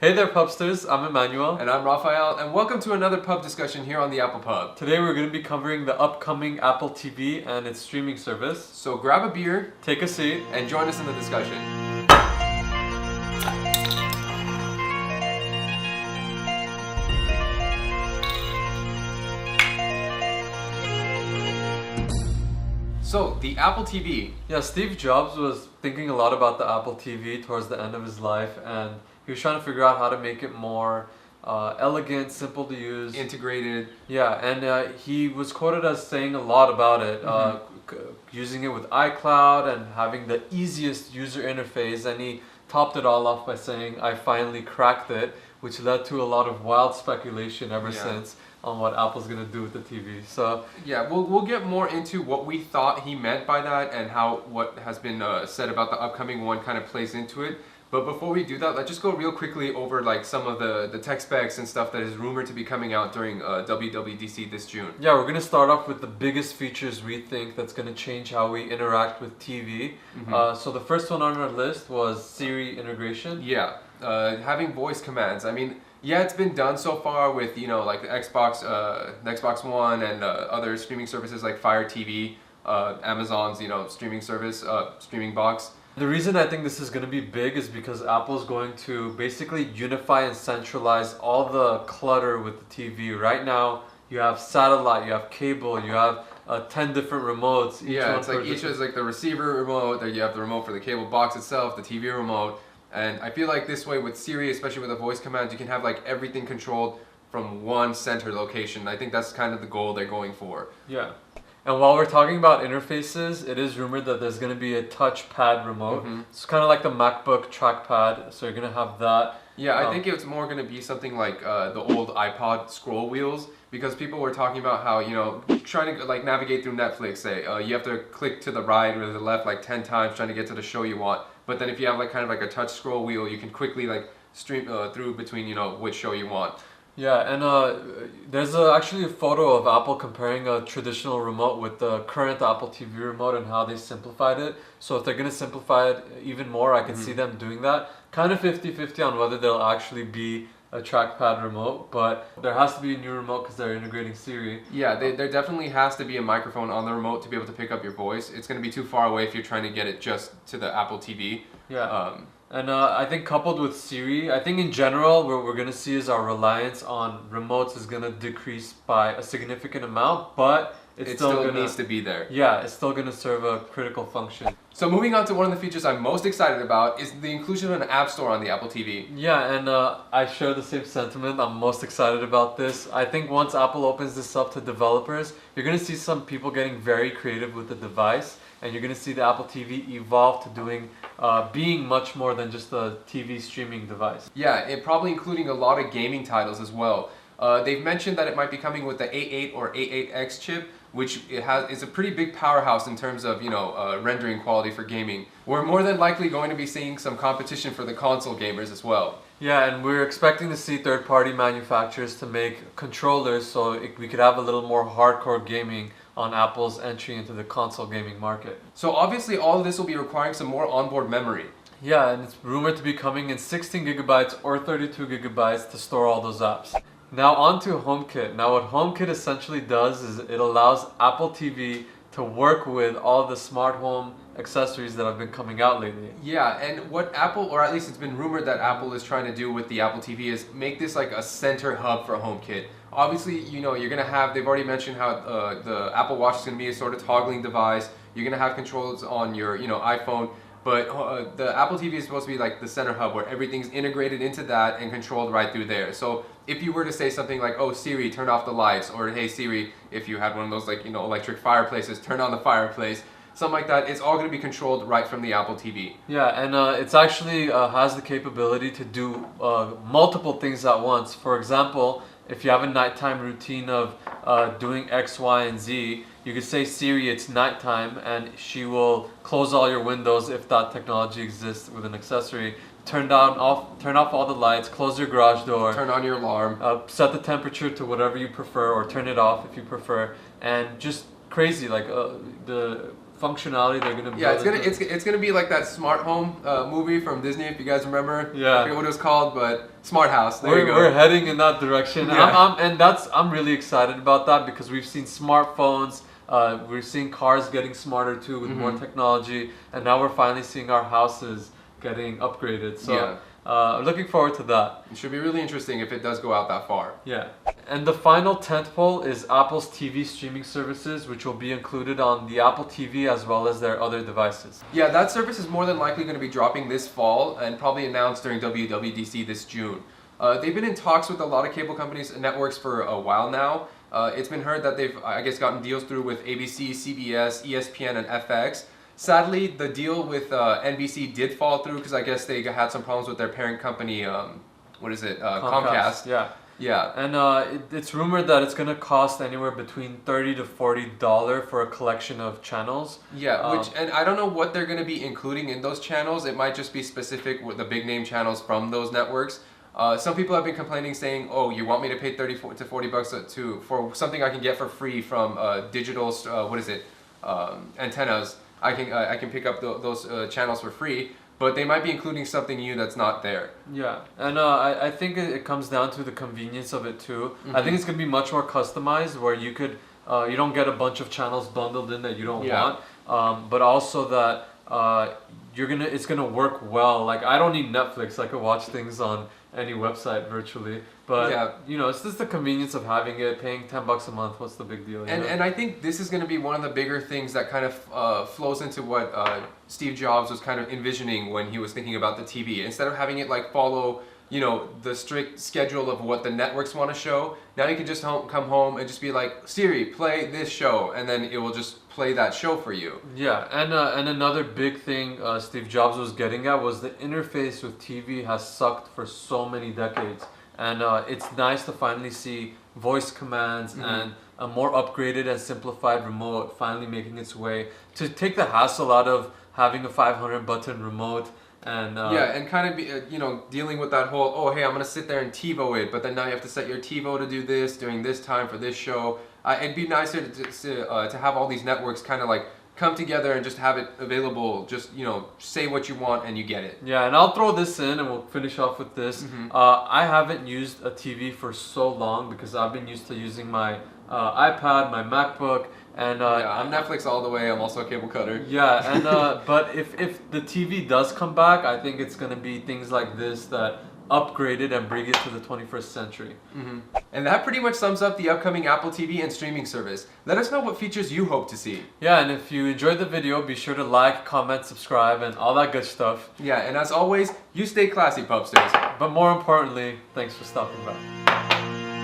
Hey there, Pubsters. I'm Emmanuel. And I'm Raphael, and welcome to another pub discussion here on the Apple Pub. Today we're going to be covering the upcoming Apple TV and its streaming service. So grab a beer, take a seat, and join us in the discussion. So, the Apple TV. Yeah, Steve Jobs was thinking a lot about the Apple TV towards the end of his life, and he was trying to figure out how to make it more elegant, simple to use. Integrated. Yeah, and he was quoted as saying a lot about it, using it with iCloud and having the easiest user interface, and he topped it all off by saying, "I finally cracked it," which led to a lot of wild speculation ever since on what Apple's gonna do with the TV. So yeah, we'll get more into what we thought he meant by that and how what has been said about the upcoming one kind of plays into it. But before we do that, let's just go real quickly over like some of the tech specs and stuff that is rumored to be coming out during WWDC this June. Yeah, we're gonna start off with the biggest features we think that's gonna change how we interact with TV. So the first one on our list was Siri integration. Yeah, having voice commands. I mean, yeah, it's been done so far with, you know, like the Xbox One and other streaming services like Fire TV, Amazon's, you know, streaming service, streaming box. The reason I think this is going to be big is because Apple's going to basically unify and centralize all the clutter with the TV. Right now, you have satellite, you have cable, you have 10 different remotes. It's like each is like the receiver remote, then you have the remote for the cable box itself, the TV remote. And I feel like this way with Siri, especially with the voice commands, you can have like everything controlled from one center location. I think that's kind of the goal they're going for. Yeah. And while we're talking about interfaces, it is rumored that there's going to be a Touchpad Remote. It's kind of like the MacBook trackpad, so you're going to have that. Yeah, I think it's more going to be something like the old iPod scroll wheels, because people were talking about how, you know, trying to like navigate through Netflix, say, you have to click to the right or to the left like 10 times trying to get to the show you want. But then if you have like kind of like a touch scroll wheel, you can quickly like stream through between, you know, which show you want. Yeah, and there's actually a photo of Apple comparing a traditional remote with the current Apple TV remote and how they simplified it. So if they're going to simplify it even more, I can see them doing that. Kind of 50-50 on whether they'll actually be a trackpad remote, but there has to be a new remote because they're integrating Siri. Yeah, there definitely has to be a microphone on the remote to be able to pick up your voice. It's going to be too far away if you're trying to get it just to the Apple TV. Yeah. And I think coupled with Siri, I think in general what we're going to see is our reliance on remotes is going to decrease by a significant amount, but it still needs to be there. Yeah, it's still going to serve a critical function. So moving on to one of the features I'm most excited about is the inclusion of an app store on the Apple TV. Yeah, and I share the same sentiment. I'm most excited about this. I think once Apple opens this up to developers, you're going to see some people getting very creative with the device, and you're going to see the Apple TV evolve to being much more than just a TV streaming device. Yeah, it probably including a lot of gaming titles as well. They've mentioned that it might be coming with the A8 or A8X chip, which is a pretty big powerhouse in terms of, you know, rendering quality for gaming. We're more than likely going to be seeing some competition for the console gamers as well. Yeah, and we're expecting to see third-party manufacturers to make controllers so we could have a little more hardcore gaming on Apple's entry into the console gaming market. So obviously all of this will be requiring some more onboard memory. Yeah, and it's rumored to be coming in 16 gigabytes or 32 gigabytes to store all those apps. Now on to HomeKit. Now what HomeKit essentially does is it allows Apple TV to work with all the smart home accessories that have been coming out lately. Yeah, and what Apple, or at least it's been rumored that Apple is trying to do with the Apple TV is make this like a center hub for HomeKit. Obviously, you know, you're going to have, they've already mentioned how the Apple Watch is going to be a sort of toggling device. You're going to have controls on your, you know, iPhone. But the Apple TV is supposed to be like the center hub where everything's integrated into that and controlled right through there. So if you were to say something like, "Oh Siri, turn off the lights," or "Hey Siri," if you had one of those like, you know, electric fireplaces, turn on the fireplace, something like that, it's all going to be controlled right from the Apple TV. Yeah, and it's actually has the capability to do multiple things at once. For example, if you have a nighttime routine of doing X, Y, and Z, you could say, "Siri, it's nighttime," and she will close all your windows if that technology exists with an accessory. Turn off all the lights, close your garage door. Turn on your alarm. Set the temperature to whatever you prefer, or turn it off if you prefer. And just crazy, like functionality they're gonna build. Yeah, it's gonna be like that smart home movie from Disney, if you guys remember. Yeah. I forget what it was called, but Smart House. There you go. We're heading in that direction. Yeah. I'm really excited about that because we've seen smartphones. We're seeing cars getting smarter too with more technology, and now we're finally seeing our houses getting upgraded. So looking forward to that. It should be really interesting if it does go out that far. Yeah. And the final tentpole is Apple's TV streaming services, which will be included on the Apple TV as well as their other devices. Yeah, that service is more than likely going to be dropping this fall and probably announced during WWDC this June. They've been in talks with a lot of cable companies and networks for a while now. It's been heard that they've, I guess, gotten deals through with ABC, CBS, ESPN, and FX. Sadly, the deal with NBC did fall through because I guess they had some problems with their parent company, Comcast. Yeah. Yeah. And it's rumored that it's going to cost anywhere between $30 to $40 for a collection of channels. Yeah, and I don't know what they're going to be including in those channels. It might just be specific with the big name channels from those networks. Some people have been complaining, saying, "Oh, you want me to pay $30 to $40 for something I can get for free from digital antennas? I can pick up those channels for free." But they might be including something new that's not there. Yeah, and I think it comes down to the convenience of it too. I think it's gonna be much more customized, where you could you don't get a bunch of channels bundled in that you don't want, but also that it's gonna work well. Like, I don't need Netflix. I could watch things on any website virtually. But you know, it's just the convenience of having it, paying $10 a month. What's the big deal? And I think this is going to be one of the bigger things that kind of flows into what Steve Jobs was kind of envisioning when he was thinking about the TV. Instead of having it like follow, you know, the strict schedule of what the networks want to show, now you can just come home and just be like, Siri, play this show, and then it will just play that show for you. Yeah, and another big thing Steve Jobs was getting at was the interface with TV has sucked for so many decades. And it's nice to finally see voice commands and a more upgraded and simplified remote finally making its way to take the hassle out of having a 500 button remote. And and kind of be, dealing with that whole, oh hey, I'm gonna sit there and TiVo it, but then now you have to set your TiVo to do this during this time for this show. It'd be nicer to have all these networks kind of like come together and just have it available. Just say what you want and you get it. Yeah, and I'll throw this in and we'll finish off with this. I haven't used a TV for so long because I've been used to using my iPad, my MacBook. And I'm Netflix all the way. I'm also a cable cutter. Yeah, and but if the TV does come back, I think it's gonna be things like this that upgrade it and bring it to the 21st century. And that pretty much sums up the upcoming Apple TV and streaming service. Let us know what features you hope to see. Yeah, and if you enjoyed the video, be sure to like, comment, subscribe, and all that good stuff. Yeah, and as always, you stay classy, Pubsters. But more importantly, thanks for stopping by.